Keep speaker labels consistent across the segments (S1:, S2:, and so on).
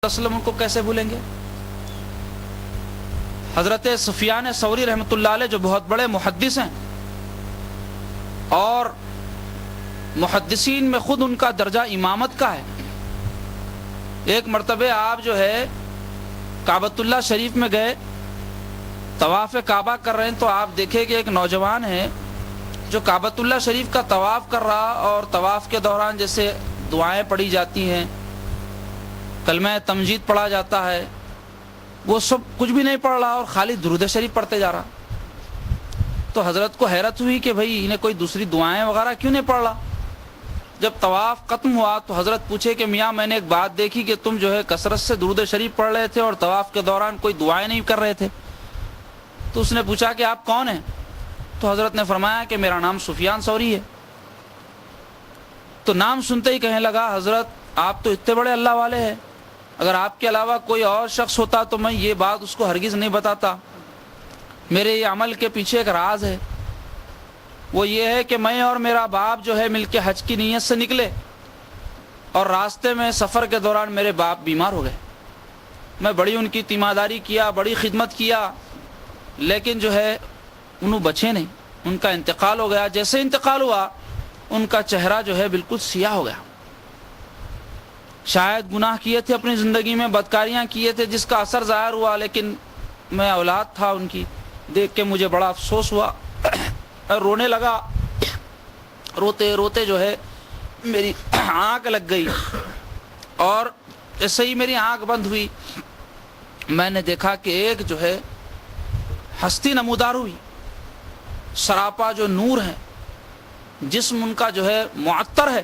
S1: وسلم ان کو کیسے بھولیں گے؟ حضرت سفیان ثوری رحمۃ اللہ علیہ جو بہت بڑے محدث ہیں اور محدثین میں خود ان کا درجہ امامت کا ہے، ایک مرتبہ آپ جو ہے کعبۃ اللہ شریف میں گئے، طواف کعبہ کر رہے ہیں، تو آپ دیکھیں کہ ایک نوجوان ہے جو کعبۃ اللہ شریف کا طواف کر رہا اور طواف کے دوران جیسے دعائیں پڑھی جاتی ہیں، کلمہ تمجید پڑھا جاتا ہے، وہ سب کچھ بھی نہیں پڑھ رہا اور خالی درود شریف پڑھتے جا رہا۔ تو حضرت کو حیرت ہوئی کہ بھائی انہیں کوئی دوسری دعائیں وغیرہ کیوں نہیں پڑھ رہا۔ جب طواف ختم ہوا تو حضرت پوچھے کہ میاں میں نے ایک بات دیکھی کہ تم جو ہے کثرت سے درود شریف پڑھ رہے تھے اور طواف کے دوران کوئی دعائیں نہیں کر رہے تھے۔ تو اس نے پوچھا کہ آپ کون ہیں؟ تو حضرت نے فرمایا کہ میرا نام سفیان ثوری ہے۔ تو نام سنتے ہی کہنے لگا حضرت آپ تو اتنے بڑے اللہ والے ہیں، اگر آپ کے علاوہ کوئی اور شخص ہوتا تو میں یہ بات اس کو ہرگز نہیں بتاتا۔ میرے یہ عمل کے پیچھے ایک راز ہے، وہ یہ ہے کہ میں اور میرا باپ جو ہے مل کے حج کی نیت سے نکلے اور راستے میں سفر کے دوران میرے باپ بیمار ہو گئے۔ میں بڑی ان کی تیمارداری کیا، بڑی خدمت کیا، لیکن جو ہے انہوں بچے نہیں، ان کا انتقال ہو گیا۔ جیسے انتقال ہوا ان کا چہرہ جو ہے بالکل سیاہ ہو گیا۔ شاید گناہ کیے تھے اپنی زندگی میں، بدکاریاں کیے تھے جس کا اثر ظاہر ہوا، لیکن میں اولاد تھا ان کی، دیکھ کے مجھے بڑا افسوس ہوا اور رونے لگا۔ روتے روتے جو ہے میری آنکھ لگ گئی اور ایسے ہی میری آنکھ بند ہوئی، میں نے دیکھا کہ ایک جو ہے ہستی نمودار ہوئی، سراپا جو نور ہے، جسم ان کا جو ہے معطر ہے،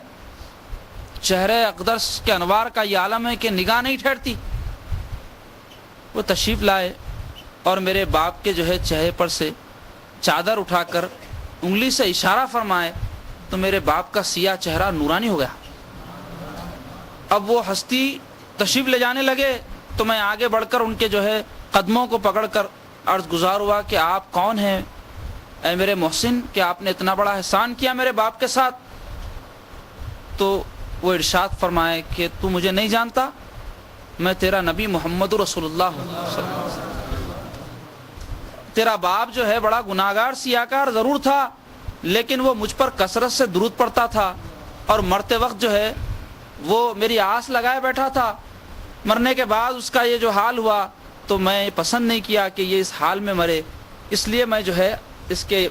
S1: چہرے اقدس کے انوار کا یہ عالم ہے کہ نگاہ نہیں ٹھہرتی۔ وہ تشریف لائے اور میرے باپ کے جو ہے چہرے پر سے چادر اٹھا کر انگلی سے اشارہ فرمائے تو میرے باپ کا سیاہ چہرہ نورانی ہو گیا۔ اب وہ ہستی تشریف لے جانے لگے تو میں آگے بڑھ کر ان کے جو ہے قدموں کو پکڑ کر عرض گزار ہوا کہ آپ کون ہیں اے میرے محسن، کہ آپ نے اتنا بڑا احسان کیا میرے باپ کے ساتھ۔ تو وہ ارشاد فرمائے کہ تو مجھے نہیں جانتا، میں تیرا نبی محمد رسول اللہ ہوں۔ تیرا باپ جو ہے بڑا گناہگار سیاہکار ضرور تھا، لیکن وہ مجھ پر کثرت سے درود پڑھتا تھا اور مرتے وقت جو ہے وہ میری آس لگائے بیٹھا تھا۔ مرنے کے بعد اس کا یہ جو حال ہوا تو میں پسند نہیں کیا کہ یہ اس حال میں مرے، اس لیے میں جو ہے اس کے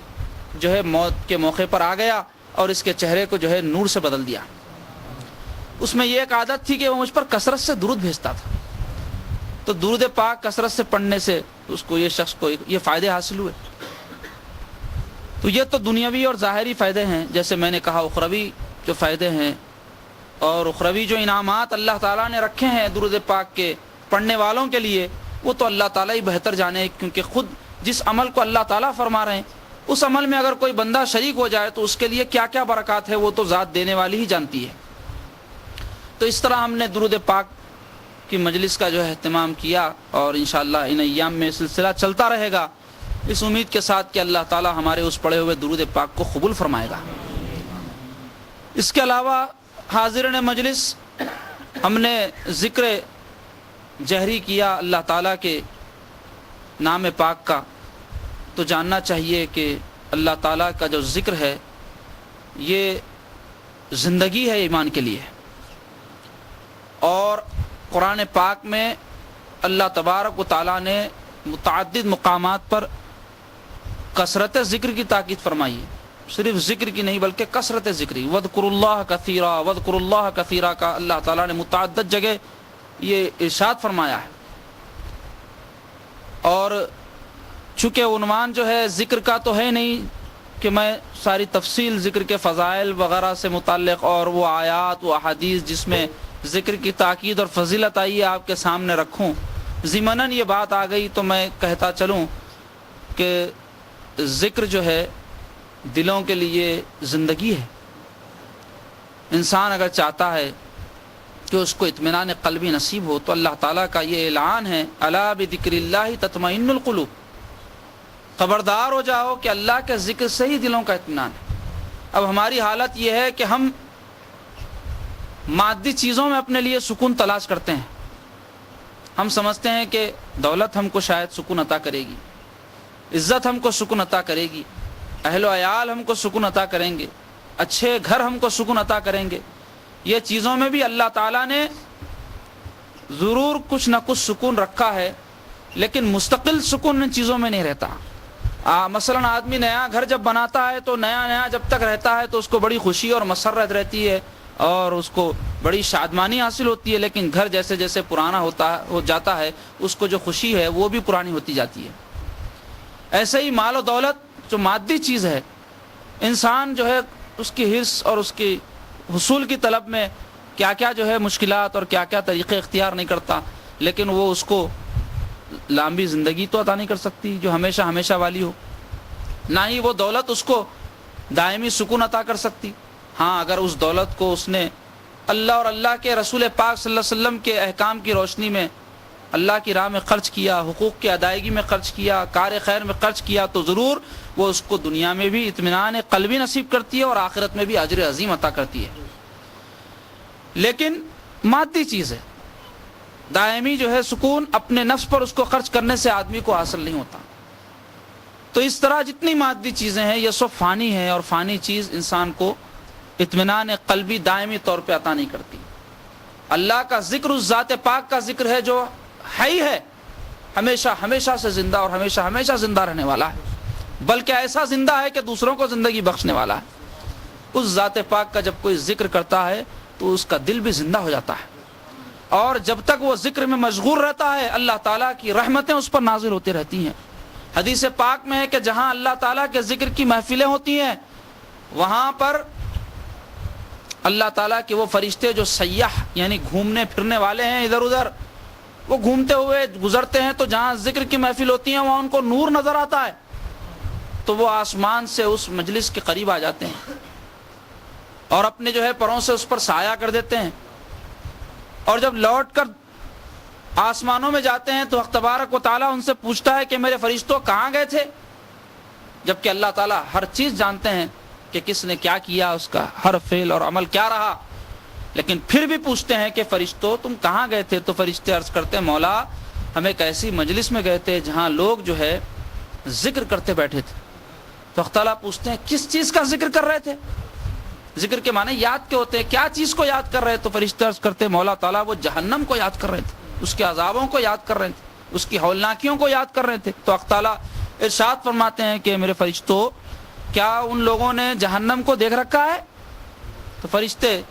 S1: جو ہے موت کے موقع پر آ گیا اور اس کے چہرے کو جو ہے نور سے بدل دیا۔ اس میں یہ ایک عادت تھی کہ وہ مجھ پر کثرت سے درود بھیجتا تھا، تو درود پاک کثرت سے پڑھنے سے اس کو یہ شخص کو یہ فائدے حاصل ہوئے۔ تو یہ تو دنیاوی اور ظاہری فائدے ہیں، جیسے میں نے کہا اخروی جو فائدے ہیں اور اخروی جو انعامات اللہ تعالیٰ نے رکھے ہیں درود پاک کے پڑھنے والوں کے لیے، وہ تو اللہ تعالیٰ ہی بہتر جانے، کیونکہ خود جس عمل کو اللہ تعالیٰ فرما رہے ہیں اس عمل میں اگر کوئی بندہ شریک ہو جائے تو اس کے لیے کیا کیا برکات ہے وہ تو ذات دینے والی ہی جانتی ہے۔ تو اس طرح ہم نے درود پاک کی مجلس کا جو ہے اہتمام کیا اور انشاءاللہ ان ایام میں سلسلہ چلتا رہے گا، اس امید کے ساتھ کہ اللہ تعالیٰ ہمارے اس پڑھے ہوئے درود پاک کو قبول فرمائے گا۔ اس کے علاوہ حاضرین مجلس، ہم نے ذکر جہری کیا اللہ تعالیٰ کے نام پاک کا، تو جاننا چاہیے کہ اللہ تعالیٰ کا جو ذکر ہے یہ زندگی ہے ایمان کے لیے، اور قرآن پاک میں اللہ تبارک و تعالیٰ نے متعدد مقامات پر کثرت ذکر کی تاکید فرمائی ہے، صرف ذکر کی نہیں بلکہ کثرت ذکری، وَاذْكُرُوا اللَّهَ كَثِيرًا وَاذْكُرُوا اللَّهَ كَثِيرًا کا اللہ تعالیٰ نے متعدد جگہ یہ ارشاد فرمایا ہے۔ اور چونکہ عنوان جو ہے ذکر کا تو ہے نہیں کہ میں ساری تفصیل ذکر کے فضائل وغیرہ سے متعلق اور وہ آیات و احادیث جس میں ذکر کی تاکید اور فضیلت آئی ہے آپ کے سامنے رکھوں، ضمناً یہ بات آ گئی تو میں کہتا چلوں کہ ذکر جو ہے دلوں کے لیے زندگی ہے۔ انسان اگر چاہتا ہے کہ اس کو اطمینان قلبی نصیب ہو تو اللہ تعالیٰ کا یہ اعلان ہے، الا بذکر اللہ تطمئن القلوب، خبردار ہو جاؤ کہ اللہ کے ذکر سے ہی دلوں کا اطمینان ہے۔ اب ہماری حالت یہ ہے کہ ہم مادی چیزوں میں اپنے لیے سکون تلاش کرتے ہیں، ہم سمجھتے ہیں کہ دولت ہم کو شاید سکون عطا کرے گی، عزت ہم کو سکون عطا کرے گی، اہل و عیال ہم کو سکون عطا کریں گے، اچھے گھر ہم کو سکون عطا کریں گے. یہ چیزوں میں بھی اللہ تعالیٰ نے ضرور کچھ نہ کچھ سکون رکھا ہے، لیکن مستقل سکون ان چیزوں میں نہیں رہتا. مثلا آدمی نیا گھر جب بناتا ہے تو نیا جب تک رہتا ہے تو اس کو بڑی خوشی اور مسرت رہتی ہے اور اس کو بڑی شادمانی حاصل ہوتی ہے، لیکن گھر جیسے جیسے پرانا ہو جاتا ہے اس کو جو خوشی ہے وہ بھی پرانی ہوتی جاتی ہے. ایسے ہی مال و دولت جو مادی چیز ہے، انسان جو ہے اس کی حرص اور اس کی حصول کی طلب میں کیا کیا جو ہے مشکلات اور کیا کیا طریقے اختیار نہیں کرتا، لیکن وہ اس کو لمبی زندگی تو عطا نہیں کر سکتی جو ہمیشہ ہمیشہ والی ہو، نہ ہی وہ دولت اس کو دائمی سکون عطا کر سکتی. ہاں اگر اس دولت کو اس نے اللہ اور اللہ کے رسول پاک صلی اللہ علیہ وسلم کے احکام کی روشنی میں اللہ کی راہ میں خرچ کیا، حقوق کی ادائیگی میں خرچ کیا، کار خیر میں خرچ کیا، تو ضرور وہ اس کو دنیا میں بھی اطمینان قلبی نصیب کرتی ہے اور آخرت میں بھی اجر عظیم عطا کرتی ہے. لیکن مادی چیز ہے، دائمی جو ہے سکون اپنے نفس پر اس کو خرچ کرنے سے آدمی کو حاصل نہیں ہوتا. تو اس طرح جتنی مادی چیزیں ہیں یہ سب فانی ہے، اور فانی چیز انسان کو اطمینان قلبی دائمی طور پہ عطا نہیں کرتی. اللہ کا ذکر اس ذات پاک کا ذکر ہے جو حی ہے، ہمیشہ ہمیشہ سے زندہ اور ہمیشہ ہمیشہ زندہ رہنے والا ہے، بلکہ ایسا زندہ ہے کہ دوسروں کو زندگی بخشنے والا ہے. اس ذات پاک کا جب کوئی ذکر کرتا ہے تو اس کا دل بھی زندہ ہو جاتا ہے، اور جب تک وہ ذکر میں مشغول رہتا ہے اللہ تعالیٰ کی رحمتیں اس پر نازل ہوتی رہتی ہیں. حدیث پاک میں ہے کہ جہاں اللہ تعالیٰ کے ذکر کی محفلیں ہوتی ہیں وہاں پر اللہ تعالیٰ کے وہ فرشتے جو سیاح یعنی گھومنے پھرنے والے ہیں ادھر ادھر، وہ گھومتے ہوئے گزرتے ہیں تو جہاں ذکر کی محفل ہوتی ہیں وہاں ان کو نور نظر آتا ہے، تو وہ آسمان سے اس مجلس کے قریب آ جاتے ہیں اور اپنے جو ہے پروں سے اس پر سایہ کر دیتے ہیں. اور جب لوٹ کر آسمانوں میں جاتے ہیں تو حق تبارک و تعالیٰ ان سے پوچھتا ہے کہ میرے فرشتوں کہاں گئے تھے، جبکہ اللہ تعالیٰ ہر چیز جانتے ہیں کہ کس نے کیا کیا، اس کا ہر فعل اور عمل کیا رہا، لیکن پھر بھی پوچھتے ہیں کہ فرشتوں تم کہاں گئے تھے. تو فرشتے عرض کرتے ہیں مولا ہم ایک ایسی مجلس میں گئے تھے جہاں لوگ جو ہے ذکر کرتے بیٹھے تھے. تو حق تعالیٰ پوچھتے ہیں کس چیز کا ذکر کر رہے تھے، ذکر کے معنی یاد کے ہوتے ہیں، کیا چیز کو یاد کر رہے تو فرشتے عرض کرتے ہیں مولا تعالیٰ وہ جہنم کو یاد کر رہے تھے، اس کے عذابوں کو یاد کر رہے تھے، اس کی ہولناکیوں کو یاد کر رہے تھے. تو حق تعالیٰ ارشاد فرماتے ہیں کہ میرے فرشتوں کیا ان لوگوں نے جہنم کو دیکھ رکھا ہے؟ تو فرشتے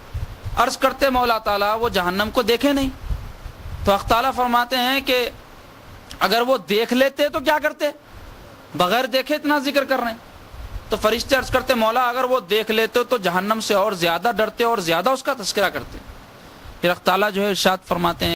S1: عرض کرتے مولا تعالیٰ وہ جہنم کو دیکھے نہیں. تو حق تعالیٰ فرماتے ہیں کہ اگر وہ دیکھ لیتے تو کیا کرتے، بغیر دیکھے اتنا ذکر کر رہے ہیں. تو فرشتے عرض کرتے مولا اگر وہ دیکھ لیتے تو جہنم سے اور زیادہ ڈرتے اور زیادہ اس کا تذکرہ کرتے. پھر حق تعالیٰ جو ہے ارشاد فرماتے ہیں